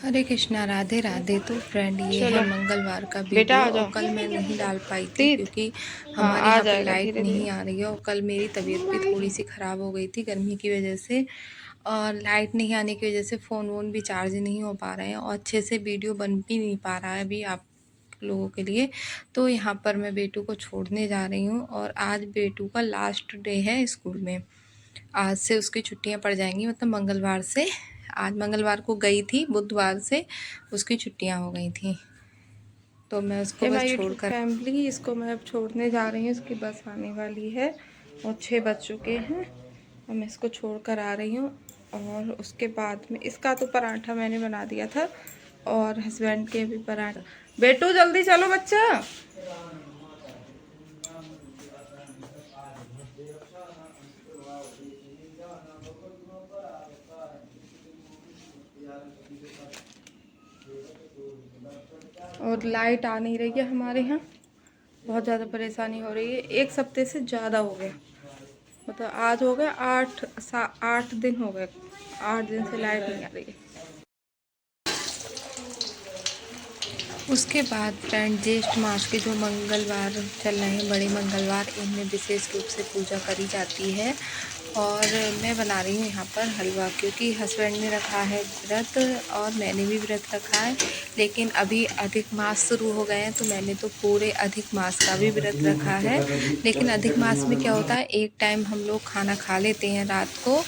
हरे कृष्णा, राधे राधे। तो फ्रेंड, ये है चलो मंगलवार का बेटा वीडियो आ और जाओ। कल मैं नहीं डाल पाई थी प्रीत। क्योंकि हाँ हमारे आ यहाँ पे जाएगा लाइट धीरे धीरे। नहीं आ रही है और कल मेरी तबीयत भी थोड़ी सी ख़राब हो गई थी गर्मी की वजह से। और लाइट नहीं आने की वजह से फ़ोन वोन भी चार्ज नहीं हो पा रहे हैं और अच्छे से वीडियो बन भी नहीं पा रहा है अभी आप लोगों के लिए। तो यहाँ पर मैं बेटू को छोड़ने जा रही हूँ और आज बेटू का लास्ट डे है स्कूल में। आज से उसकी छुट्टियां पड़ जाएंगी, मतलब मंगलवार से। आज मंगलवार को गई थी, बुधवार से उसकी छुट्टियां हो गई थी। तो मैं उसको हे बस माय यूट्यूब छोड़कर फैमिली, इसको मैं अब छोड़ने जा रही हूँ। इसकी बस आने वाली है और 6 बज चुके हैं और मैं इसको छोड़कर आ रही हूँ। और उसके बाद में इसका तो पराठा मैंने बना दिया था और हस्बैंड के भी पराठा। बेटू जल्दी चलो बच्चा। और लाइट आ नहीं रही है हमारे यहाँ, बहुत ज़्यादा परेशानी हो रही है। एक हफ्ते से ज़्यादा हो गया, मतलब आज हो गया 8 दिन हो गए। 8 दिन से लाइट नहीं आ रही है। उसके बाद फ्रेंड, ज्येष्ठ मास के जो मंगलवार चल रहे हैं, बड़े मंगलवार, इनमें विशेष रूप से पूजा करी जाती है। और मैं बना रही हूँ यहाँ पर हलवा क्योंकि हस्बैंड ने रखा है व्रत और मैंने भी व्रत रखा है। लेकिन अभी अधिक मास शुरू हो गए हैं तो मैंने तो पूरे अधिक मास का भी व्रत रखा है। लेकिन अधिक मास में क्या होता है, एक टाइम हम लोग खाना खा लेते हैं रात को।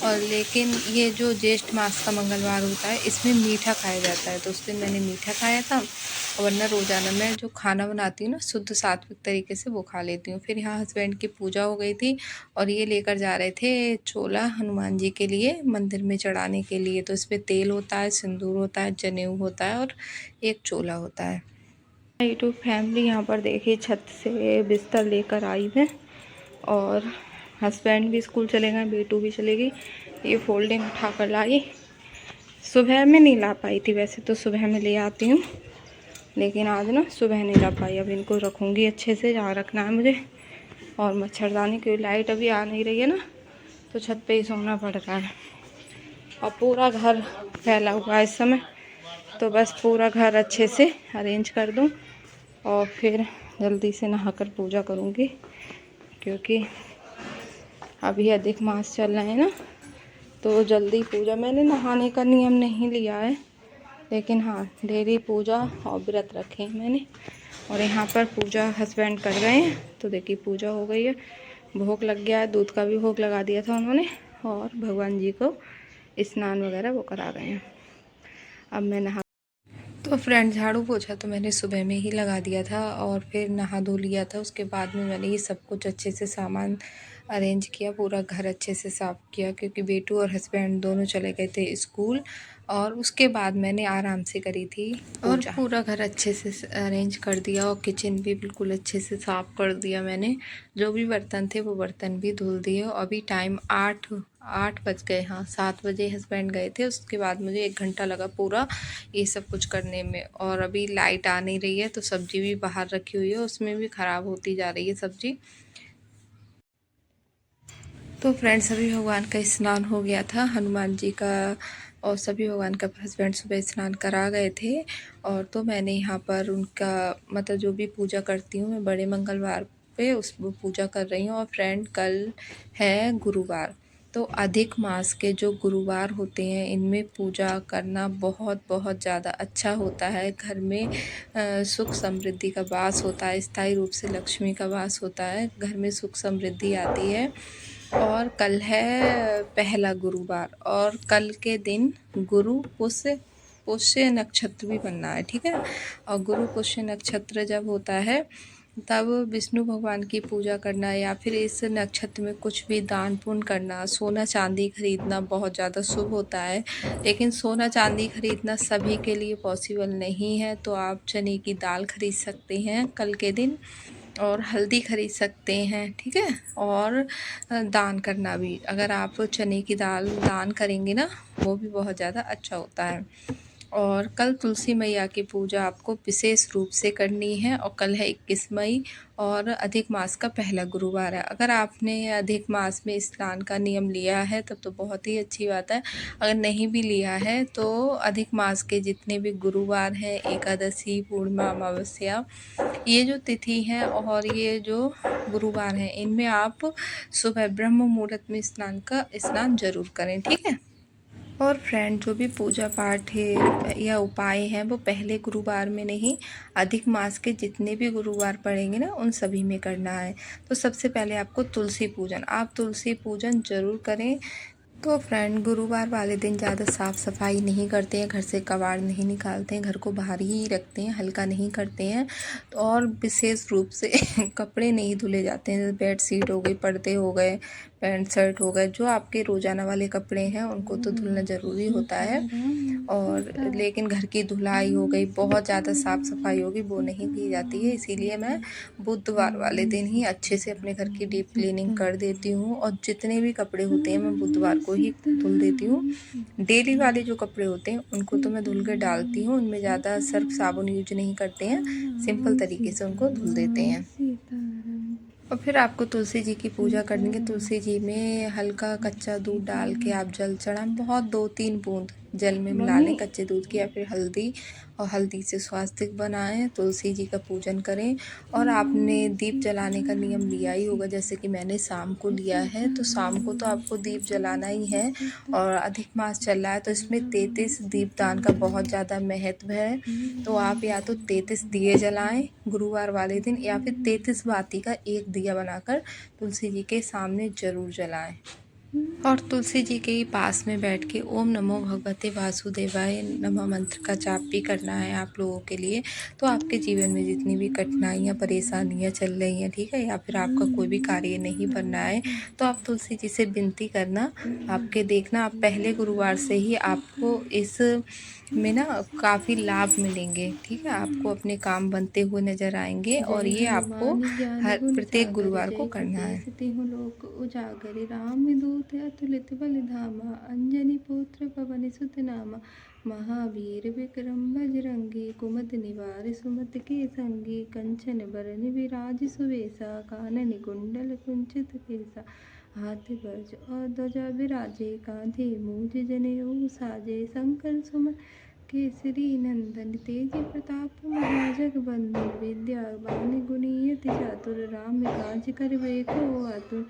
और लेकिन ये जो ज्येष्ठ मास का मंगलवार होता है, इसमें मीठा खाया जाता है, तो उस दिन मैंने मीठा खाया था। वरना रोज़ाना मैं जो खाना बनाती हूँ ना, शुद्ध सात्विक तरीके से वो खा लेती हूँ। फिर यहाँ हस्बैंड की पूजा हो गई थी और ये लेकर जा रहे थे चोला हनुमान जी के लिए, मंदिर में चढ़ाने के लिए। तो इसमें तेल होता है, सिंदूर होता है, जनेऊ होता है और एक चोला होता है। यूट्यूब फैमिली, यहाँ पर देखिए छत से बिस्तर लेकर आई मैं और हस्बैंड भी स्कूल चले गए, बेटू भी चले गई। ये फोल्डिंग उठा कर लाई। सुबह में नहीं ला पाई थी, वैसे तो सुबह में ले आती हूँ, लेकिन आज ना सुबह नहीं ला पाई। अब इनको रखूँगी अच्छे से, जहाँ रखना है मुझे। और मच्छरदानी की लाइट अभी आ नहीं रही है ना, तो छत पे ही सोना पड़ रहा है। और पूरा घर फैला हुआ है इस समय, तो बस पूरा घर अच्छे से अरेंज कर दूँ और फिर जल्दी से नहाकर पूजा करूँगी। क्योंकि अभी अधिक मास चल रहे हैं ना, तो जल्दी पूजा। मैंने नहाने का नियम नहीं लिया है, लेकिन हाँ डेली पूजा और व्रत रखे हैं मैंने। और यहाँ पर पूजा हस्बैंड कर रहे हैं, तो देखिए पूजा हो गई है, भोग लग गया है, दूध का भी भोग लगा दिया था उन्होंने और भगवान जी को स्नान वगैरह वो करा गए हैं। अब मैं नहा। तो फ्रेंड, झाड़ू पोछा तो मैंने सुबह में ही लगा दिया था और फिर नहा धो लिया था। उसके बाद में मैंने ये सब कुछ अच्छे से सामान अरेंज किया, पूरा घर अच्छे से साफ़ किया क्योंकि बेटू और हस्बैंड दोनों चले गए थे स्कूल। और उसके बाद मैंने आराम से करी थी और पूरा घर अच्छे से अरेंज कर दिया और किचन भी बिल्कुल अच्छे से साफ़ कर दिया मैंने। जो भी बर्तन थे वो बर्तन भी धुल दिए। अभी टाइम 8 बज गए। हाँ, 7 बजे हस्बैंड गए थे। उसके बाद मुझे 1 घंटा लगा पूरा ये सब कुछ करने में। और अभी लाइट आ नहीं रही है तो सब्ज़ी भी बाहर रखी हुई है, उसमें भी ख़राब होती जा रही है सब्ज़ी। तो फ्रेंड्स, सभी भगवान का स्नान हो गया था, हनुमान जी का और सभी भगवान का हस्बैंड सुबह स्नान करा गए थे। और तो मैंने यहाँ पर उनका, मतलब जो भी पूजा करती हूँ मैं बड़े मंगलवार पे, उस वो पूजा कर रही हूँ। और फ्रेंड, कल है गुरुवार, तो अधिक मास के जो गुरुवार होते हैं इनमें पूजा करना बहुत बहुत ज़्यादा अच्छा होता है। घर में सुख समृद्धि का वास होता है, स्थायी रूप से लक्ष्मी का वास होता है, घर में सुख समृद्धि आती है। और कल है पहला गुरुवार और कल के दिन गुरु पुष्य पुष्य नक्षत्र भी बनना है, ठीक है। और गुरु पुष्य नक्षत्र जब होता है तब विष्णु भगवान की पूजा करना या फिर इस नक्षत्र में कुछ भी दान पुण्य करना, सोना चांदी खरीदना बहुत ज़्यादा शुभ होता है। लेकिन सोना चांदी खरीदना सभी के लिए पॉसिबल नहीं है, तो आप चने की दाल खरीद सकते हैं कल के दिन और हल्दी खरीद सकते हैं, ठीक है। और दान करना भी, अगर आप चने की दाल दान करेंगे ना, वो भी बहुत ज़्यादा अच्छा होता है। और कल तुलसी मैया की पूजा आपको विशेष रूप से करनी है और कल है 21 मई और अधिक मास का पहला गुरुवार है। अगर आपने अधिक मास में स्नान का नियम लिया है तब तो बहुत ही अच्छी बात है। अगर नहीं भी लिया है तो अधिक मास के जितने भी गुरुवार हैं, एकादशी, पूर्णिमा, अमावस्या, ये जो तिथि है और ये जो गुरुवार हैं, इनमें आप सुबह ब्रह्म मुहूर्त में स्नान जरूर करें, ठीक है। और फ्रेंड, जो भी पूजा पाठ है या उपाय हैं वो पहले गुरुवार में नहीं, अधिक मास के जितने भी गुरुवार पड़ेंगे ना उन सभी में करना है। तो सबसे पहले आपको तुलसी पूजन, आप तुलसी पूजन ज़रूर करें। तो फ्रेंड, गुरुवार वाले दिन ज़्यादा साफ़ सफाई नहीं करते हैं, घर से कबाड़ नहीं निकालते हैं, घर को बाहर ही रखते हैं, हल्का नहीं करते हैं। तो और विशेष रूप से कपड़े नहीं धुले जाते हैं, जैसे बेड शीट हो गई, पर्दे हो गए, पैंट शर्ट हो गए, जो आपके रोज़ाना वाले कपड़े हैं उनको तो धुलना ज़रूरी होता है। और लेकिन घर की धुलाई हो गई, बहुत ज़्यादा साफ़ सफाई होगी, वो नहीं की जाती है। इसीलिए मैं बुधवार वाले दिन ही अच्छे से अपने घर की डीप क्लीनिंग कर देती हूँ और जितने भी कपड़े होते हैं मैं बुधवार को ही धुल देती हूँ। डेली वाले जो कपड़े होते हैं उनको तो मैं धुल के डालती हूँ, उनमें ज़्यादा सर्फ साबुन यूज नहीं करते हैं, सिंपल तरीके से उनको धुल देते हैं। और फिर आपको तुलसी जी की पूजा करनी है। तुलसी जी में हल्का कच्चा दूध डाल के आप जल चढ़ाएं, बहुत 2-3 बूंद जल में मिला लें कच्चे दूध की, या फिर हल्दी, और हल्दी से स्वास्तिक बनाएं, तुलसी जी का पूजन करें। और आपने दीप जलाने का नियम लिया ही होगा, जैसे कि मैंने शाम को लिया है, तो शाम को तो आपको दीप जलाना ही है। और अधिक मास चल रहा है तो इसमें 33 दीपदान का बहुत ज़्यादा महत्व है। तो आप या तो 33 दिए जलाएं गुरुवार वाले दिन, या फिर 33 बाती का एक दिया बनाकर तुलसी जी के सामने ज़रूर जलाएं। और तुलसी जी के ही पास में बैठ के ओम नमो भगवते वासुदेवाय नमः मंत्र का जाप भी करना है आप लोगों के लिए। तो आपके जीवन में जितनी भी कठिनाइयाँ, परेशानियाँ चल रही हैं, ठीक है, या फिर आपका कोई भी कार्य नहीं बन रहा है, तो आप तुलसी जी से विनती करना। आपके देखना, आप पहले गुरुवार से ही आपको इस में ना काफ़ी लाभ मिलेंगे, ठीक है। आपको अपने काम बनते हुए नज़र आएंगे और ये आपको हर प्रत्येक गुरुवार को करना है। लोक उजागर राम दूत अतुलित बल धामा अंजनी पुत्र पवन सुत नामा महावीर विक्रम बजरंगी कुमति निवार सुमति के संगी कंचन बरन विराज सुवेशा कानन कुंडल कुंचित केसा हाथ वज्र और ध्वजा विराजे कांधे मूज जनेऊ साजे शंकर सुमन केसरी नंदन तेज प्रताप महाजगबंदन विद्यावान गुणियति चातुर राम काज करबे को आतुर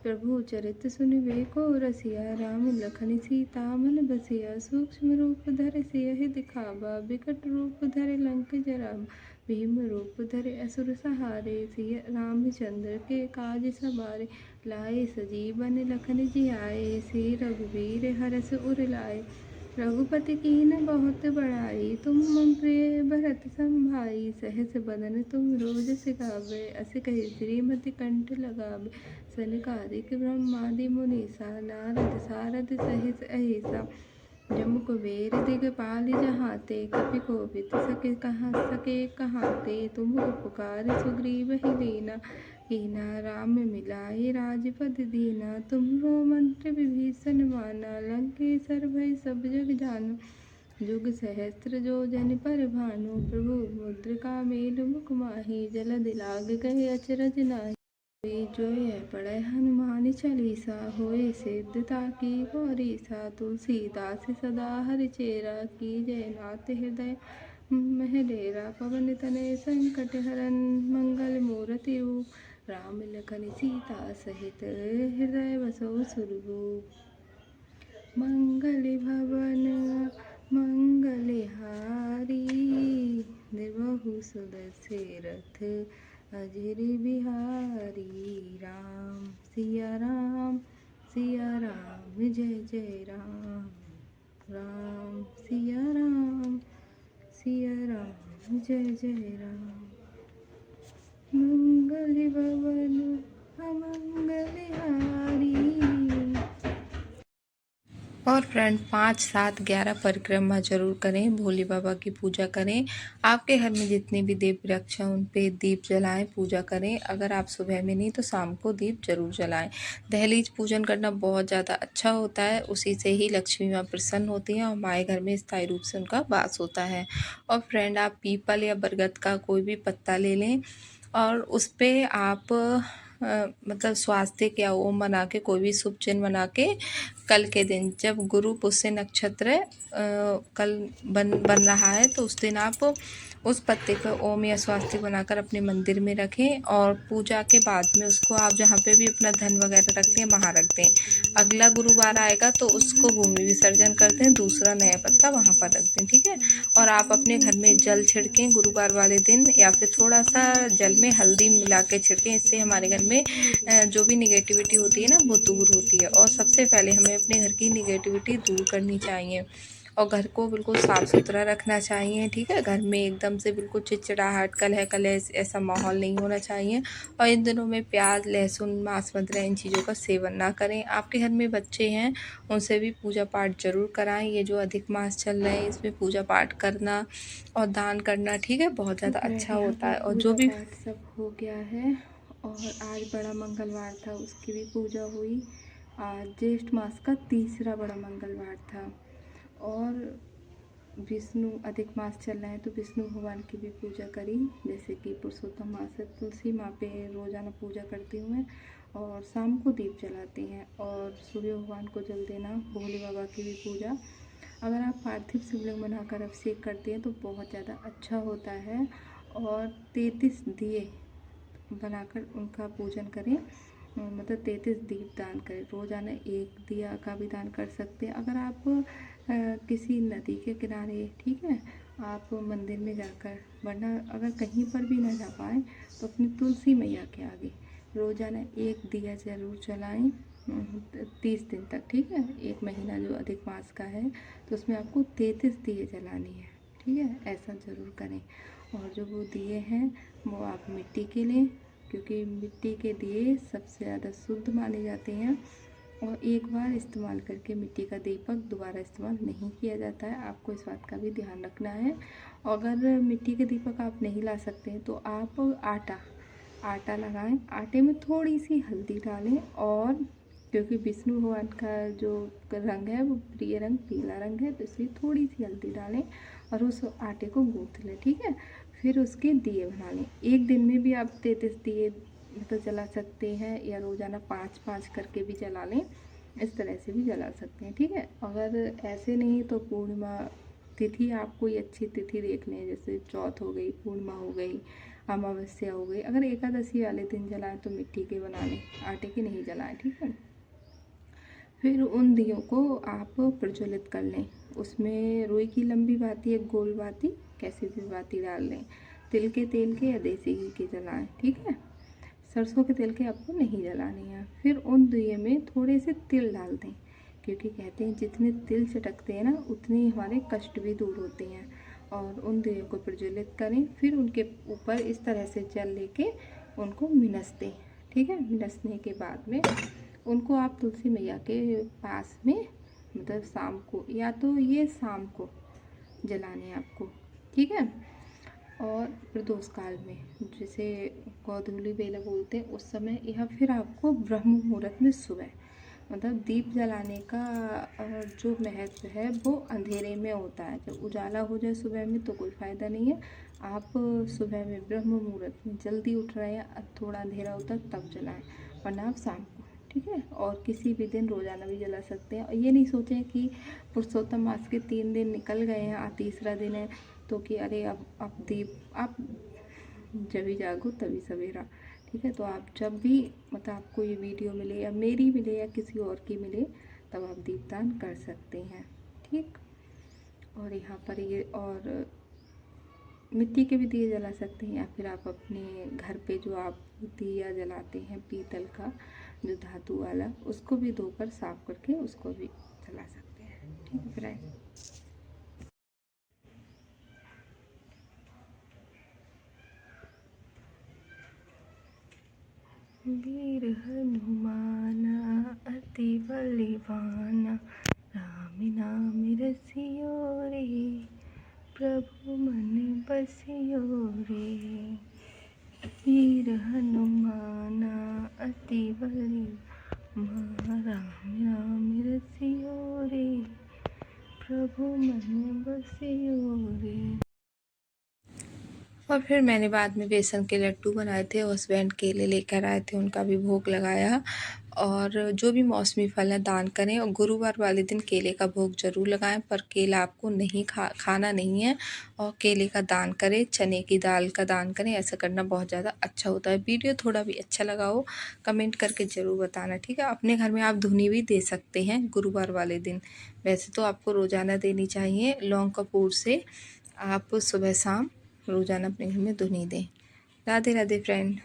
प्रभु चरित सुनबे को रसिया राम लखन सीता मन बसिया सूक्ष्म रूप धर सियहि दिखावा बिकट रूप धर लंक जरावा भीम रूप धरे असुर सहारे सिय रामचंद्र के काज सवारे लाए सजीवन लखन जियाए श्री रघुवीर हरष उर लाए रघुपति कीन बहुत बड़ाई तुम मम प्रिय भरत संभाई सहस बदन तुम रोज सिखावे अस कहि श्रीमति कंठ लगावे सनकादिक ब्रह्मादि मुनीसा नारद सारद सहित अहिसा जम कुबेर दिगपाल जहाते कपि कोपित सके कहाते तुम उपकार सुग्रीव ही दीना कीना राम मिलाए राजपद दीना तुमरो मंत्र विभीषण माना लंकेश्वर भय सब जग जानो जुग सहस्त्र जो जन पर भानु प्रभु मुद्रिका मेल मुख माही जलधि लाग गए अचरज नाही जो है पढ़े हनुमान चालीसा होए सिद्धता की गौरीसा तुलसीदास सदा हरिचेरा की जय नाथ हृदय महडेरा पवन तनय संकट हरन मंगल मूर्ति रूप राम लखन सीता सहित हृदय बसो सुरभूप मंगल भवन मंगलहारी निर्वहु सुदर्शे रथ अजर बिहारी राम सिया राम जय जय राम राम सिया राम जय जय राम मंगल भवन अमंगल हारी। और फ्रेंड 5, 7, 11 परिक्रमा जरूर करें, भोले बाबा की पूजा करें। आपके घर में जितने भी देव वृक्ष हैं उन पे दीप जलाएं, पूजा करें। अगर आप सुबह में नहीं तो शाम को दीप जरूर जलाएं। दहलीज पूजन करना बहुत ज़्यादा अच्छा होता है, उसी से ही लक्ष्मी माँ प्रसन्न होती हैं और हमारे घर में स्थायी रूप से उनका वास होता है। और फ्रेंड आप पीपल या बरगद का कोई भी पत्ता ले लें और उस पर आप मतलब स्वास्तिक या ओम बना के, कोई भी शुभ चिन्ह बना के, कल के दिन जब गुरु पुष्य नक्षत्र कल बन रहा है तो उस दिन आप उस पत्ते पर ओम या स्वास्तिक बनाकर अपने मंदिर में रखें और पूजा के बाद में उसको आप जहाँ पे भी अपना धन वगैरह रखते हैं वहाँ रख दें। अगला गुरुवार आएगा तो उसको भूमि विसर्जन कर दें, दूसरा नया पत्ता वहाँ पर रख दें, ठीक है। और आप अपने घर में जल छिड़कें गुरुवार वाले दिन, या फिर थोड़ा सा जल में हल्दी मिला के छिड़कें। इससे हमारे घर में जो भी निगेटिविटी होती है ना वो दूर होती है। और सबसे पहले हमें अपने घर की निगेटिविटी दूर करनी चाहिए और घर को बिल्कुल साफ़ सुथरा रखना चाहिए, ठीक है। घर में एकदम से बिल्कुल चिड़चिड़ाहट, कलह कलेश ऐसा माहौल नहीं होना चाहिए। और इन दिनों में प्याज, लहसुन, मांस वगैरह इन चीज़ों का सेवन ना करें। आपके घर में बच्चे हैं उनसे भी पूजा पाठ जरूर कराएं। ये जो अधिक मास चल रहे हैं इसमें पूजा पाठ करना और दान करना, ठीक है, बहुत ज़्यादा अच्छा होता है। और जो भी पाठ सब हो गया है और आज बड़ा मंगलवार था, उसकी भी पूजा हुई। आज ज्येष्ठ मास का तीसरा बड़ा मंगलवार था और विष्णु अधिक मास चल रहा है तो विष्णु भगवान की भी पूजा करी। जैसे कि पुरुषोत्तम मास है, तुलसी माँ पे रोज़ाना पूजा करती हूँ मैं और शाम को दीप जलाते हैं और सूर्य भगवान को जल देना, भोले बाबा की भी पूजा। अगर आप पार्थिव शिवलिंग बनाकर अभिषेक करते हैं तो बहुत ज़्यादा अच्छा होता है। और 33 दिए बनाकर उनका पूजन करें, मतलब 33 दीप दान करें। रोज़ाना एक दिया का भी दान कर सकते हैं। अगर आप किसी नदी के किनारे, ठीक है, आप मंदिर में जाकर, वरना अगर कहीं पर भी ना जा पाए तो अपनी तुलसी मैया के आगे रोज़ाना एक दिया ज़रूर जलाएं 30 दिन तक, ठीक है। एक महीना जो अधिक मास का है तो उसमें आपको 33 दिए जलानी है, ठीक है, ऐसा ज़रूर करें। और जो वो दिए हैं वो आप मिट्टी के लें, क्योंकि मिट्टी के दिए सबसे ज़्यादा शुद्ध माने जाते हैं और एक बार इस्तेमाल करके मिट्टी का दीपक दोबारा इस्तेमाल नहीं किया जाता है। आपको इस बात का भी ध्यान रखना है। अगर मिट्टी के दीपक आप नहीं ला सकते हैं तो आप आटा लगाएं, आटे में थोड़ी सी हल्दी डालें और क्योंकि विष्णु भगवान का जो रंग है वो प्रिय रंग पीला रंग है तो इसलिए थोड़ी सी हल्दी डालें और उस आटे को गूँथ लें, ठीक है। फिर उसके दिए बना लें। एक दिन में भी आप 33 दिए मतलब जला सकते हैं या रोज़ाना 5-5 करके भी जला लें, इस तरह से भी जला सकते हैं, ठीक है। अगर ऐसे नहीं तो पूर्णिमा तिथि, आप कोई अच्छी तिथि देख लें, जैसे चौथ हो गई, पूर्णिमा हो गई, अमावस्या हो गई। अगर एकादशी वाले दिन जलाएं तो मिट्टी के बना लें, आटे के नहीं जलाएं, ठीक है। फिर उन दियों को आप प्रज्वलित कर लें। उसमें रुई की लंबी बाती, एक गोल बाती, कैसी भी बाती डाल लें। तिल के तेल के या देसी घी के जलाएं, ठीक है। सरसों के तेल के आपको नहीं जलानी है। फिर उन दिए में थोड़े से तिल डाल दें, क्योंकि कहते हैं जितने तिल चटकते हैं ना उतने ही हमारे कष्ट भी दूर होते हैं। और उन दियों को प्रज्वलित करें। फिर उनके ऊपर इस तरह से जल लेके उनको मिनस दें, ठीक है। मिनसने के बाद में उनको आप तुलसी मैया के पास में, मतलब शाम को, या तो ये शाम को जलाने आपको, ठीक है। और प्रदोष काल में, जिसे गोधूली बेला बोलते हैं, उस समय, या फिर आपको ब्रह्म मुहूर्त में सुबह, मतलब दीप जलाने का जो महत्व है वो अंधेरे में होता है। जब उजाला हो जाए सुबह में तो कोई फ़ायदा नहीं है। आप सुबह में ब्रह्म मुहूर्त में जल्दी उठ रहे हैं, थोड़ा अंधेरा होता है तब जलाएं, वरना आप शाम को, ठीक है। और किसी भी दिन रोज़ाना भी जला सकते हैं। और ये नहीं सोचें कि पुरुषोत्तम मास के 3 दिन निकल गए हैं, आज तीसरा दिन है तो कि अरे अब दीप, आप जब ही जागो तभी सवेरा, ठीक है। तो आप जब भी, मतलब आपको ये वीडियो मिले या मेरी मिले या किसी और की मिले, तब आप दीपदान कर सकते हैं, ठीक। और यहाँ पर ये, और मिट्टी के भी दिए जला सकते हैं, या फिर आप अपने घर पे जो आप दिया जलाते हैं पीतल का, जो धातु वाला, उसको भी धोकर साफ करके उसको भी जला सकते हैं, ठीक है फ्रेंड। वीर हनुमाना अति बलवाना, राम नाम रसियो रे, प्रभु मन बसियो रे। वीर हनुमाना अति बलि, राम नाम रसियो रे, प्रभु मन बसियो रे। और फिर मैंने बाद में बेसन के लड्डू बनाए थे, हस्बैंड केले लेकर आए थे, उनका भी भोग लगाया। और जो भी मौसमी फल है दान करें, और गुरुवार वाले दिन केले का भोग ज़रूर लगाएं, पर केला आपको नहीं खाना नहीं है। और केले का दान करें, चने की दाल का दान करें, ऐसा करना बहुत ज़्यादा अच्छा होता है। वीडियो थोड़ा भी अच्छा लगा हो कमेंट करके ज़रूर बताना, ठीक है। अपने घर में आप धुनी भी दे सकते हैं गुरुवार वाले दिन, वैसे तो आपको रोज़ाना देनी चाहिए। लौंग कपूर से आप सुबह शाम रोज़ाना अपने घर में धुनी दें। राधे राधे फ्रेंड।